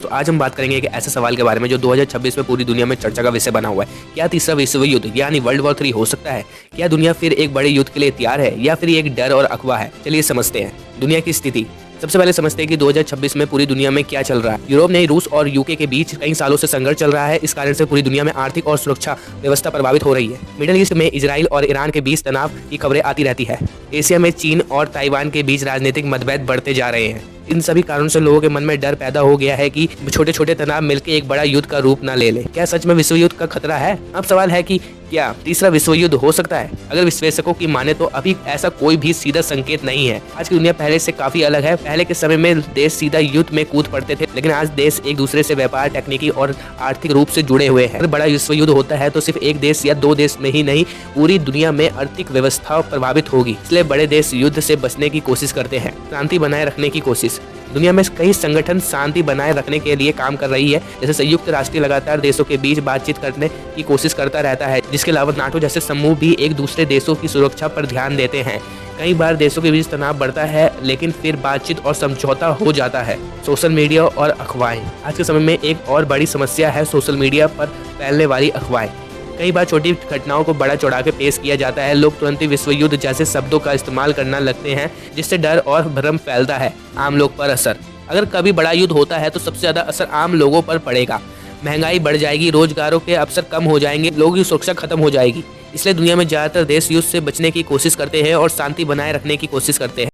तो आज हम बात करेंगे एक ऐसे सवाल के बारे में जो 2026 में पूरी दुनिया में चर्चा का विषय बना हुआ है। क्या तीसरा विश्व युद्ध यानी वर्ल्ड वॉर 3 हो सकता है? क्या दुनिया फिर एक बड़े युद्ध के लिए तैयार है या फिर ये एक डर और अफवाह है? चलिए समझते हैं दुनिया की स्थिति। सबसे पहले समझते हैं कि 2026 में पूरी दुनिया में क्या चल रहा है। यूरोप ने रूस और यूके के बीच कई सालों से संघर्ष चल रहा है। इस कारण से पूरी दुनिया में आर्थिक और सुरक्षा व्यवस्था प्रभावित हो रही है। मिडिल ईस्ट में इजराइल और ईरान के बीच तनाव की खबरें आती रहती है। एशिया में चीन और ताइवान के बीच राजनीतिक मतभेद बढ़ते जा रहे हैं। इन सभी कारणों से लोगों के मन में डर पैदा हो गया है कि छोटे छोटे तनाव मिलकर एक बड़ा युद्ध का रूप न ले ले। क्या सच में विश्व युद्ध का खतरा है? अब सवाल है कि क्या तीसरा विश्व युद्ध हो सकता है? अगर विश्लेषकों की माने तो अभी ऐसा कोई भी सीधा संकेत नहीं है। आज की दुनिया पहले से काफी अलग है। पहले के समय में देश सीधा युद्ध में कूद पड़ते थे, लेकिन आज देश एक दूसरे से व्यापार, तकनीकी और आर्थिक रूप से जुड़े हुए हैं। अगर बड़ा विश्व युद्ध होता है तो सिर्फ एक देश या दो देश में ही नहीं, पूरी दुनिया में आर्थिक व्यवस्था प्रभावित होगी। इसलिए बड़े देश युद्ध से बचने की कोशिश करते हैं, शांति बनाए रखने की कोशिश। दुनिया में कई संगठन शांति बनाए रखने के लिए काम कर रही है, जैसे संयुक्त राष्ट्र लगातार देशों के बीच बातचीत करने की कोशिश करता रहता है। जिसके अलावा नाटो जैसे समूह भी एक दूसरे देशों की सुरक्षा पर ध्यान देते हैं। कई बार देशों के बीच तनाव बढ़ता है, लेकिन फिर बातचीत और समझौता हो जाता है। सोशल मीडिया और अफवाहें। आज के समय में एक और बड़ी समस्या है सोशल मीडिया पर फैलने वाली अफवाहें। कई बार छोटी घटनाओं को बड़ा चढ़ा के पेश किया जाता है। लोग तुरंत ही विश्व युद्ध जैसे शब्दों का इस्तेमाल करना लगते हैं, जिससे डर और भ्रम फैलता है। आम लोग पर असर। अगर कभी बड़ा युद्ध होता है तो सबसे ज्यादा असर आम लोगों पर पड़ेगा। महंगाई बढ़ जाएगी, रोजगारों के अवसर कम हो जाएंगे, लोगों की सुरक्षा खत्म हो जाएगी। इसलिए दुनिया में ज्यादातर देश युद्ध से बचने की कोशिश करते हैं और शांति बनाए रखने की कोशिश करते हैं।